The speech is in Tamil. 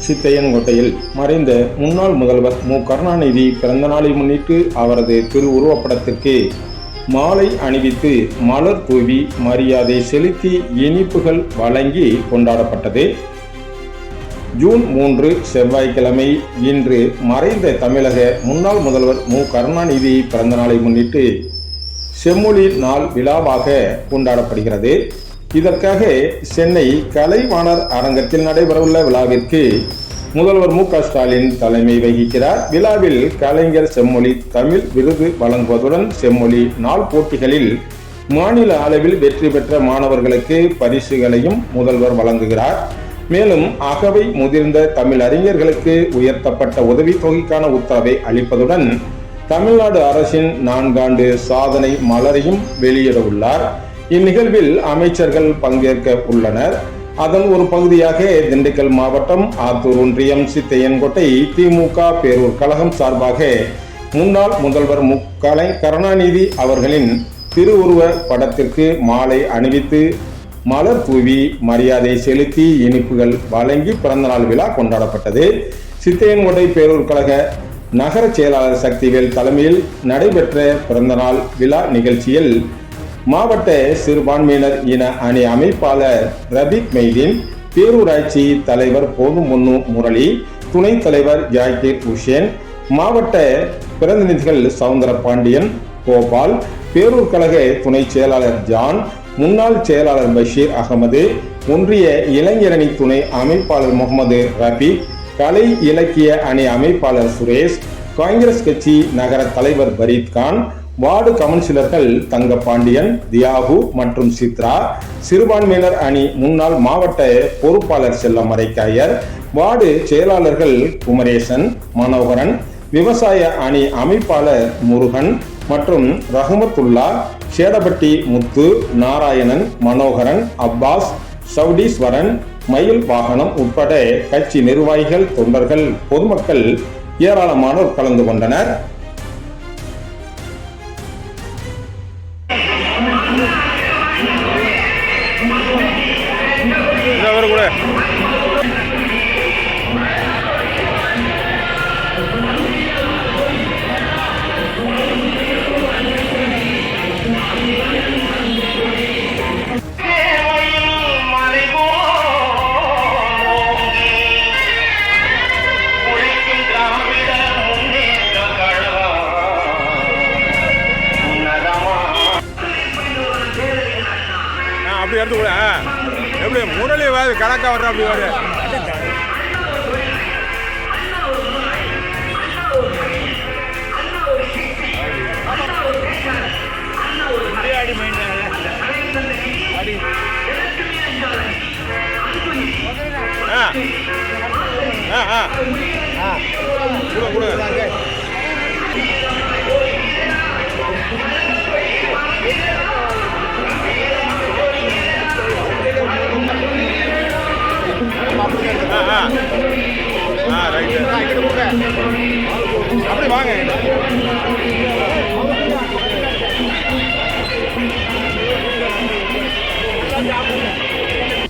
சித்தையன்கோட்டையில் மறைந்த முன்னாள் முதல்வர் மு. கருணாநிதி பிறந்த நாளை முன்னிட்டு அவரது திருவுருவப்படத்திற்கு மாலை அணிவித்து மலர் தூவி மரியாதை செலுத்தி இனிப்புகள் வழங்கி கொண்டாடப்பட்டது. ஜூன் 3 செவ்வாய்க்கிழமை இன்று மறைந்த தமிழக முன்னாள் முதல்வர் மு. கருணாநிதி பிறந்த நாளை முன்னிட்டு செம்மொழி நாள் விழாவாக கொண்டாடப்படுகிறது. இதற்காக சென்னை கலைவாணர் அரங்கத்தில் நடைபெறவுள்ள விழாவிற்கு முதல்வர் மு. க. ஸ்டாலின் தலைமை வகிக்கிறார். விழாவில் கலைஞர் செம்மொழி தமிழ் விருது வழங்குவதுடன் செம்மொழி நாள் போட்டிகளில் மாநில அளவில் வெற்றி பெற்ற மாணவர்களுக்கு பரிசுகளையும் முதல்வர் வழங்குகிறார். மேலும் அகவை முதிர்ந்த தமிழ் அறிஞர்களுக்கு உயர்த்தப்பட்ட உதவித்தொகைக்கான உத்தரவை அளிப்பதுடன் தமிழ்நாடு அரசின் 4 ஆண்டு சாதனை மலரையும் வெளியிட உள்ளார். இந்நிகழ்வில் அமைச்சர்கள் பங்கேற்க உள்ளனர். அதன் ஒரு பகுதியாக திண்டுக்கல் மாவட்டம் ஆத்தூர் ஒன்றியம் சித்தையன்கோட்டை திமுக பேரூர் கழகம் சார்பாக முன்னாள் முதல்வர் மு. கருணாநிதி அவர்களின் திருவுருவ படத்திற்கு மாலை அணிவித்து மலர் தூவி மரியாதை செலுத்தி இனிப்புகள் வழங்கி பிறந்தநாள் விழா கொண்டாடப்பட்டது. சித்தையன்கோட்டை பேரூர் கழக நகர செயலாளர் சக்திவேல் தலைமையில் நடைபெற்ற பிறந்தநாள் விழா நிகழ்ச்சியில் மாவட்ட சிறுபான்மையினர் இன அணி அமைப்பாளர் ரபீக் மெய்தீன், பேரூராட்சி தலைவர் போதுமுன்னு முரளி, துணைத் தலைவர் ஜாகிர் உஷேன், மாவட்ட பிரதிநிதிகள் சவுந்தரபாண்டியன், கோபால், பேரூர் கழக துணை செயலாளர் ஜான், முன்னாள் செயலாளர் பஷீர் அகமது, ஒன்றிய இளைஞரணி துணை அமைப்பாளர் முகமது ரபீக், கலை இலக்கிய அணி அமைப்பாளர் சுரேஷ், காங்கிரஸ் கட்சி நகர தலைவர் பரீத்கான், வார்டு கவுன்சிலர்கள் தங்கபாண்டியன், தியாகு மற்றும் சித்ரா, சிறுபான்மையினர் அணி முன்னாள் மாவட்ட பொறுப்பாளர் செல்லமரைக்காயர், வார்டு செயலாளர்கள் குமரேசன், மனோகரன், விவசாய அணி அமைப்பாளர் முருகன் மற்றும் ரஹமத்துல்லா, சேடபட்டி முத்து, நாராயணன், மனோகரன், அப்பாஸ், சவுடீஸ்வரன், மயில் வாகனம் உட்பட கட்சி நிர்வாகிகள், தொண்டர்கள், பொதுமக்கள் ஏராளமானோர் கலந்து கொண்டனர். அப்படி எடுத்து கூட எப்படி முரளி கணக்கா வர்ற அப்படி வர கூட அப்படி வாங்க.